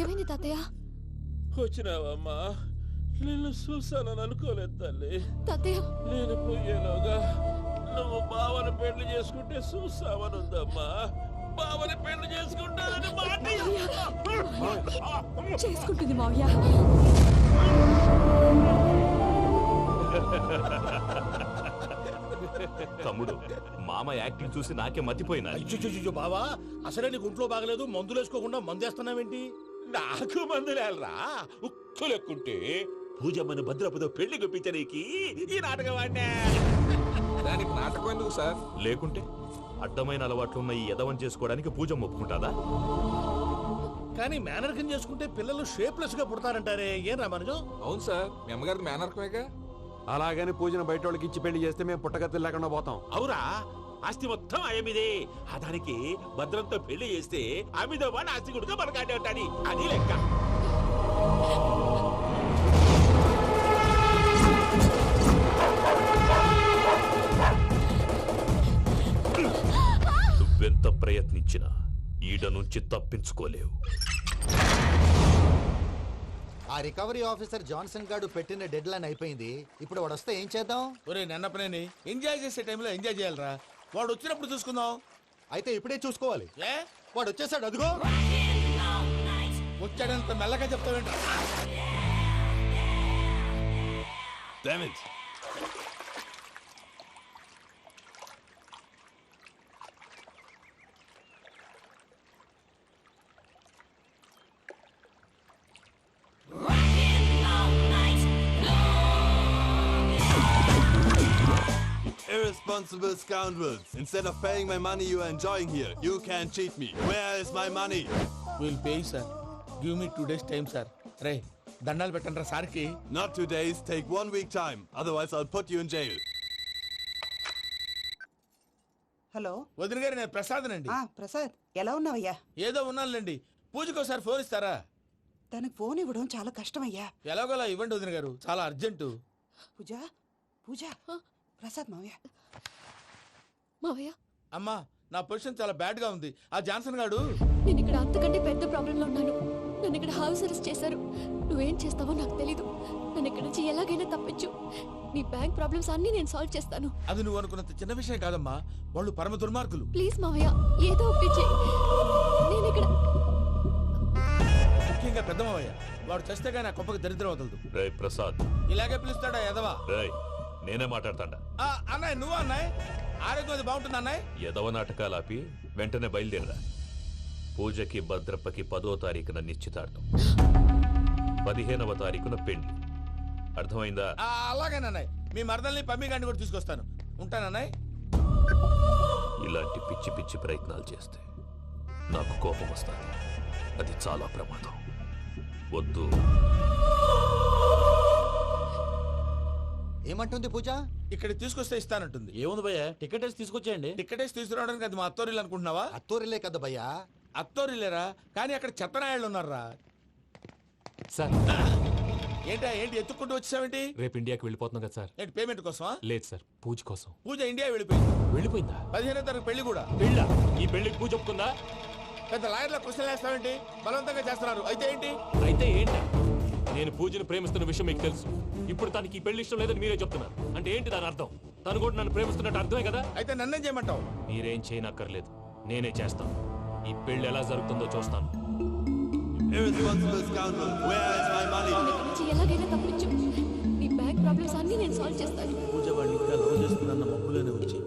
ఏమైంది తాతయ్య? వచ్చినావమ్మా, నిన్ను చూసానని అనుకోలేదు తల్లి. తాతయ్య, నేను పోయేలోగా నువ్వు బావని పెళ్లి చేసుకుంటే చూసావని ఉందమ్మా. బావని పెళ్లి చేసుకుంటానని మాట చేసుకుంటుంది మావయ్య. తమ్ముడు, మామ యాక్టింగ్ చూసి నాకే మతిపోయినా. అయ్యో బావా, అసలే నీకు ఒంట్లో బాగలేదు, మందులు వేసుకోకుండా మందేస్తున్నావేంటి? నాకు మందులేలరా, ఉక్కు లెక్కుంటే పూజమ్మను భద్రపదో పెళ్లి గుప్పించనీకి ఈ నాటకం ఆడినా. దానికి నాటకం ఎందుకు సార్? లేకుంటే అడ్డమైన అలవాట్లున్న ఈ యదవం చేసుకోవడానికి పూజ ఒప్పుకుంటాదా? కానీ మేనర్కం చేసుకుంటే పిల్లలు షేప్లెస్ గా పుడతారంటారే, ఏం రామానుజం? అవును సార్, మీ అమ్మగారికి మేనర్కమేగా. అలాగని పూజను బయట వాళ్ళకి ఇచ్చి పెళ్లి చేస్తే మేము పుట్టగతులు లేకుండా పోతాం. అవురా, ఆస్తి మొత్తం ఆయమిదే. ఆ దానికి భద్రంతో పెళ్లి చేస్తే ఆమెతో పాటు ఆస్తి గుడిగా మనకాడే ఉంటాని, అది లెక్క. నువ్వెంత ప్రయత్నించినా ఈడ నుంచి తప్పించుకోలేవు. ఆ రికవరీ ఆఫీసర్ జాన్సన్ గారు పెట్టిన డెడ్ లైన్ అయిపోయింది. ఇప్పుడు వాడు వస్తే ఏం చేద్దాం? ఒరే నన్నపనేని, ఎంజాయ్ చేసే టైంలో ఎంజాయ్ చేయాలరా. వాడు వచ్చినప్పుడు చూసుకుందాం. అయితే ఇప్పుడే చూసుకోవాలి. ఏ వాడు వచ్చేసాడు, అదిగో. వచ్చాడంత మెల్లగా చెప్తావేంట? Irresponsible scoundrels. Instead of paying my money you are enjoying here, you can cheat me. Where is my money? We'll pay, sir. Give me 2 days time, sir. రే దండాలు పెట్టండి రా సార్కి. Not 2 days, take 1 week time. Otherwise I'll put you in jail. Hello వదిన గారు, నేను ప్రసాదనండి. ప్రసాద్, ఎలా ఉన్నావయ్యా? ఏదో ఉన్నానులేండి. పూజకి ఒకసారి ఫోన్ ఇస్తారా? తనకు ఫోన్ ఇవ్వడం చాలా కష్టమయ్యా. ఎలాగోలా ఇవ్వండి వదిన గారు, చాలా అర్జెంటు. పూజ పూజ, ప్రసాద్ మావయ్య. మావయ్య, అమ్మా, నా పొజిషన్ చాలా బ్యాడ్ గా ఉంది. ఆ జాన్సన్ గాడు. నేను ఇక్కడ అంతకంటే పెద్ద ప్రాబ్లంలో ఉన్నాను. నన్ను ఇక్కడ హౌస్ అరెస్ట్ చేశారు. నువ్వేం చేస్తావో నాకు తెలీదు. నన్ను ఇక్కడ నుంచి ఎలాగైనా తప్పించు. నీ బ్యాంక్ ప్రాబ్లమ్స్ అన్ని నేను సాల్వ్ చేస్తాను. అది నువ్వు అనుకున్నంత చిన్న విషయం కాదమ్మా. వాళ్ళు పరమ దుర్మార్గులు. ప్లీజ్ మావయ్య, ఏదో ఒకటి చెయ్యి. నేను ఇక్కడ ముఖ్యంగా పెద్ద మావయ్య, వాడు చస్తే కానీ ఆ కొంపకి దరిద్రం వదలదు. రే ప్రసాద్, ఇలాగే పిలుస్తాడా ఎదవా? రేయ్, నేనే మాట్లాడతాడా? అన్నయ్య, నువ్వు అన్నయ్య. ఆరోగ్యం అది బాగుంటుంది అన్నయ్య. యదవ నాటకాలు ఆపి వెంటనే బయలుదేరరా. పూజకి భద్రప్పకి 10వ తారీఖున నిశ్చితార్థం, 15వ తారీఖున పెళ్లి. అర్థమైందా? అలాగేనన్నయ్య. మీ మరదల్ని పమ్మి గాండి కూడా తీసుకొస్తాను. ఉంటానన్నయ్య. ఇలాంటి పిచ్చి పిచ్చి ప్రయత్నాలు చేస్తే నాకు కోపం వస్తుంది. అది చాలా ప్రమాదం. వద్దు. ఏమంటుంది పూజ? ఇక్కడ తీసుకొస్తే ఇస్తానంటుంది. ఏముంది భయ్యా, టికెట్ వేసి తీసుకొచ్చేయండి. టికెట్ వేసి తీసుకురావడానికి అది మా అత్తోరిల్లు అనుకుంటున్నావా? అత్తూరిలే కదా భయ్యా. అత్తోరిల్లేరా, కానీ అక్కడ చెత్తనాయాళ్ళు ఉన్నారా. సార్, ఏంటి ఎత్తుక్కుంటూ వచ్చావేంటి? రేపు ఇండియాకి వెళ్ళిపోతున్నాం కదా సార్. ఏంటి పేమెంట్ కోసమా? లేదు సార్, పూజ కోసం. పూజ ఇండియా వెళ్ళిపోయింది. వెళ్ళిపోయిందా? 15వ తారీఖు పెళ్లి కూడా. పెళ్ళా? ఈ పెళ్లికి పూజ ఒప్పుకుందా? పెద్ద లాయర్ల క్వశ్చన్ వేస్తావేంటి? బలవంతంగా చేస్తున్నారు. అయితే ఏంటి? అయితే ఏంటి? నేను పూజను ప్రేమిస్తున్న విషయం మీకు తెలుసు. ఇప్పుడు తనకి ఈ పెళ్లి ఇష్టం లేదని మీరే చెప్తున్నారు. అంటే ఏంటి దాని అర్థం? తను కూడా నన్ను ప్రేమిస్తున్నట్టు అర్థమే కదా? అయితే నన్నేం చేయమంటావు? మీరేం చేయనక్కర్లేదు, నేనే చేస్తాను. ఈ పెళ్లి ఎలా జరుగుతుందో చూస్తాను. Irresponsible scoundrel. Where is my money? నన్ను ఇక్కడ నుంచి ఎలాగైనా తప్పించు. నీ బ్యాంక్ ప్రాబ్లమ్స్ అన్ని నేను సాల్వ్ చేస్తాను. పూజ వాడిని ఇంకా లవ్ చేస్తున్న మబ్బులోనే ఉంచి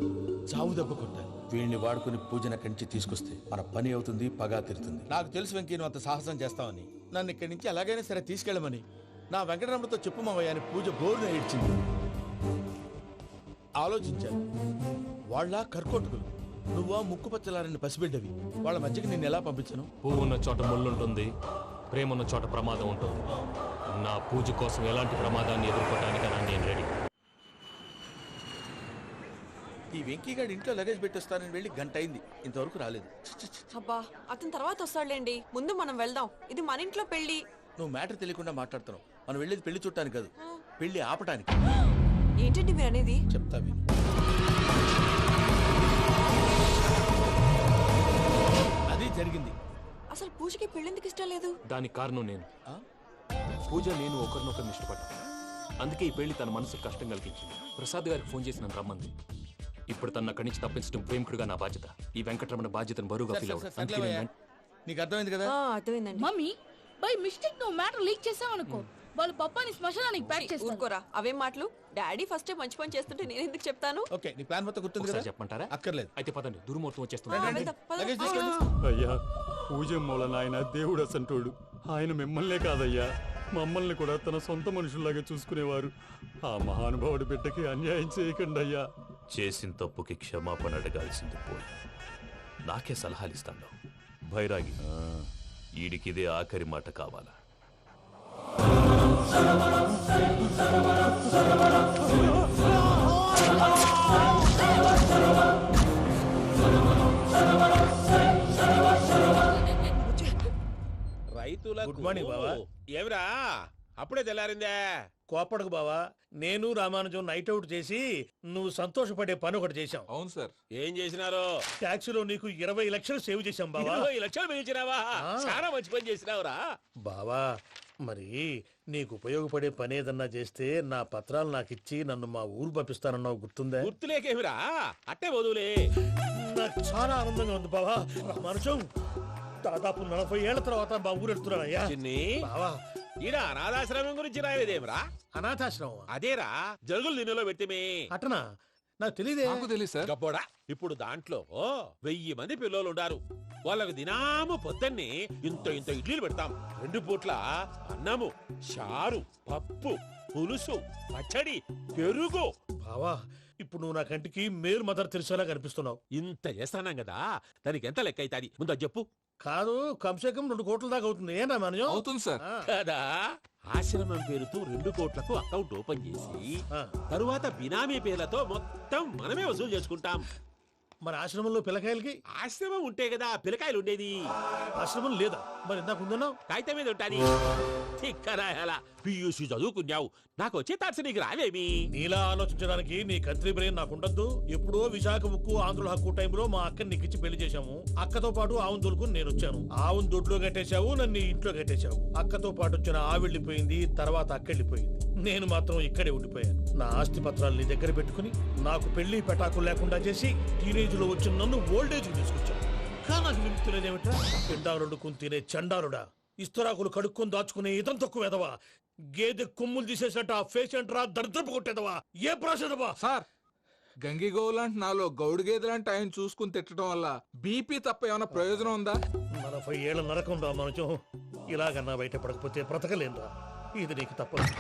చావు దెబ్బ కొట్టాలి. వీళ్ళని వాడుకుని పూజన కంచి తీసుకొస్తే మన పని అవుతుంది, పగా తీరుతుంది. నాకు తెలుసు వెంకీ, నువ్వు అంత సాహసం చేస్తావని. నన్ను ఇక్కడి నుంచి ఎలాగైనా సరే తీసుకెళ్ళమని నా వెంకటరమణతో చెప్పు మావయ్య అని పూజ బోర్డున ఏడ్చింది. ఆలోచించాను. వాళ్ళ కర్కోటకులు, నువ్వా ముక్కుపచ్చలారని పసిబిడ్డవి. వాళ్ళ మధ్యకి నేను ఎలా పంపించను? పువ్వు ఉన్న చోట ముళ్ళుంటుంది, ప్రేమ ఉన్న చోట ప్రమాదం ఉంటుంది. నా పూజ కోసం ఎలాంటి ప్రమాదాన్ని ఎదుర్కోవటానికైనా నేను రెడీ. ఈ వెంకీగాడి ఇంట్లో లగేజ్ పెట్టొస్తానని వెళ్ళి గంట అయింది, ఇంతవరకు రాలేదు. అబ్బా, అతని తర్వాత వస్తాడులేండి. ముందు మనం వెళ్దాం. ఇది మన ఇంట్లో పెళ్లి. నువ్వు మ్యాటర్ తెలియకుండా మాట్లాడుతున్నావు. మనం వెళ్ళేది పెళ్లి చుట్టానికి కాదు, పెళ్లి ఆపటానికి. ఏంటండి మీరు అనేది? చెప్తా విను. అది జరిగింది. పూజకి పెళ్ళెందుకు ఇష్టం లేదు? దానికి కారణం నేను. పూజ నేను ఒకరినొకరిని ఇష్టపడ్డా. అందుకే ఈ పెళ్లి తన మనసుకు కష్టం కలిగించింది. ప్రసాద్ గారికి ఫోన్ చేసి నన్ను రమ్మంది. ఇప్పుడు తన అక్కడి నుంచి తప్పించడం ప్రేమికుడుగా నా బాధ్యత. ఈ వెంకటరమణ బాధ్యతను బరువుగా ఫీల్ అవ్వడం. అందుకే నేను వెంట- నీకు అర్థమైంది కదా? అర్థమైందండి. మమ్మీ బై మిస్టేక్ నువ్వు మ్యాటర్ లీక్ చేసావనుకో, వాళ్ళు పప్పాని శ్మశానానికి ప్యాక్ చేస్తారు. ఊరుకోరా, అవేం మాటలు? డాడీ ఫస్ట్ మంచి పని చేస్తుంటే నేను ఎందుకు చెప్తాను? ఓకే, నీ ప్లాన్ మొత్తం గుర్తుంది కదా? ఒకసారి చెప్పమంటారా? అక్కర్లేదు. అయితే పదండి, దుర్ముహూర్తం వచ్చేస్తుంది. రండి, వెళ్దాం, పద. లగేజ్ తీసుకెళ్ళి. అయ్యా పూజ మూలన ఆయన దేవుడు అసంటోడు. ఆయన మిమ్మల్నే కాదయ్యా, మమ్మల్ని కూడా తన సొంత మనుషుల్లాగా చూసుకునేవారు. ఆ మహానుభావుడి బిడ్డకి అన్యాయం చేయకండి అయ్యా. చేసిన తప్పుకి క్షమాపణ అడగాల్సింది పోయి నాకే సలహాలు ఇస్తాను. భైరాగి, ఈడికిదే ఆఖరి మాట కావాలా? రైతులకు గుడ్ మార్నింగ్ బావా. ఏమిరా అప్పుడే తెల్లారిందే? కోపడకు బావా, నేను రామానుజం నైట్ అవుట్ చేసి నువ్వు సంతోషపడే పని ఒకటి చేశాం. అవును సార్. ఏం చేసినారు? ట్యాక్సీలో నీకు 20 లక్షలు సేవ్ చేశాం బావా. 20 లక్షలు మిగిల్చినావా? చాలా మంచి పని చేసినావురా. బావా, మరి నీకు ఉపయోగపడే పని ఏదన్నా చేస్తే నా పత్రాలు నాకు ఇచ్చి నన్ను మా ఊరు పంపిస్తానన్నావు, గుర్తుందా? గుర్తులేకేమిరా, అట్టే వదులే. నాకు చాలా ఆనందంగా ఉంది బావా. రామానుజం, దాదాపు 40 ఏళ్ల తర్వాత మా ఊరు వెళ్తున్నానయ్యా. చిన్ని, బావా, ఈడ అనాథాశ్రమం గురించి రాయలేదేమిరా? అనాథాశ్రమం అదేరా జరుగులు దీనిలో పెట్టిమే. అటనా? నాకు తెలియదే. తెలియదు సార్. గబ్బోడా, ఇప్పుడు దాంట్లో 1000 మంది పిల్లలు ఉండారు. వాళ్ళకు దినాము పొద్దున్నే ఇంత ఇంత ఇడ్లీలు పెడతాం. 2 పూట్ల అన్నము, చారు, పప్పు, పులుసు, పచ్చడి, పెరుగు. బావా, ఇప్పుడు నువ్వు నా కంటికి మేరు మదర్ తెలిసేలా కనిపిస్తున్నావు. ఇంత చేస్తానం కదా, దానికి ఎంత లెక్క అవుతుంది ముందు అది చెప్పు. కాదు, కంసే కం 2 కోట్ల దాకా అవుతుంది. ఏం రామానుజం? అవుతుంది సార్. ఆ, కదా, ఆశ్రమం పేరుతో 2 కోట్లకు అకౌంట్ ఓపెన్ చేసి ఆ. తరువాత బినామీ పేర్లతో మొత్తం మనమే వసూలు చేసుకుంటాం. మరి ఆశ్రమంలో పిల్లకాయలకి? ఆశ్రమం ఉంటే కదా పిల్లకాయలు ఉండేది. ఆశ్రమం లేదా? మరి ఇందాక ఉందన్నావు. కాగితం మీద ఉంటాది. తిక్కరాయాలా, పియూసీ చదువుకున్నావు, నాకు వచ్చే తాట్స్ నీకు రావేమి? నీలా ఆలోచించడానికి నీ కత్రి బ్రెయిన్ నాకు ఉండద్దు. ఎప్పుడో విశాఖ ఉక్కు ఆంధ్రుల హక్కు టైంలో మా అక్కని నీకిచ్చి పెళ్లి చేశాము. అక్కతో పాటు ఆవును దొడుకుని నేను వచ్చాను. ఆవును దొడ్లో కట్టేశావు, నన్ను ఈ ఇంట్లో కట్టేశావు. అక్కతో పాటు వచ్చిన ఆవిళ్ళిపోయింది, తర్వాత అక్కెళ్ళిపోయింది. నేను మాత్రం ఇక్కడే ఉండిపోయాను. నా ఆస్తి పత్రాలు నీ దగ్గర పెట్టుకుని నాకు పెళ్లి పెటాకులు లేకుండా చేసి టీనేజ్ లో వచ్చిన నన్ను ఓల్డేజ్ తీసుకొచ్చాను. కానీ నాకు విముక్తి లేదేమిట్రా? పిండారుడుకుని తినే చండారుడా, ఇస్తరాకులు కడుక్కొని దాచుకునే ఇతం తక్కువ ఎదవా, గేదె కొమ్ములు తీసేసట ఆ పేషెంట్ రా దరిద్రపు కొట్టేదవా, ఏ ప్రాసెదవా? సార్, గంగిగోవులాంటి నాలో గౌడు గేదెలాంటి ఆయన చూసుకుని తిట్టడం వల్ల బీపీ తప్ప ఏమైనా ప్రయోజనం ఉందా? 40 ఏళ్ల నరకం రా మనచం. ఇలాగన్నా బయటపడకపోతే బ్రతకలేనురా. ఇది నీకు తప్పదు.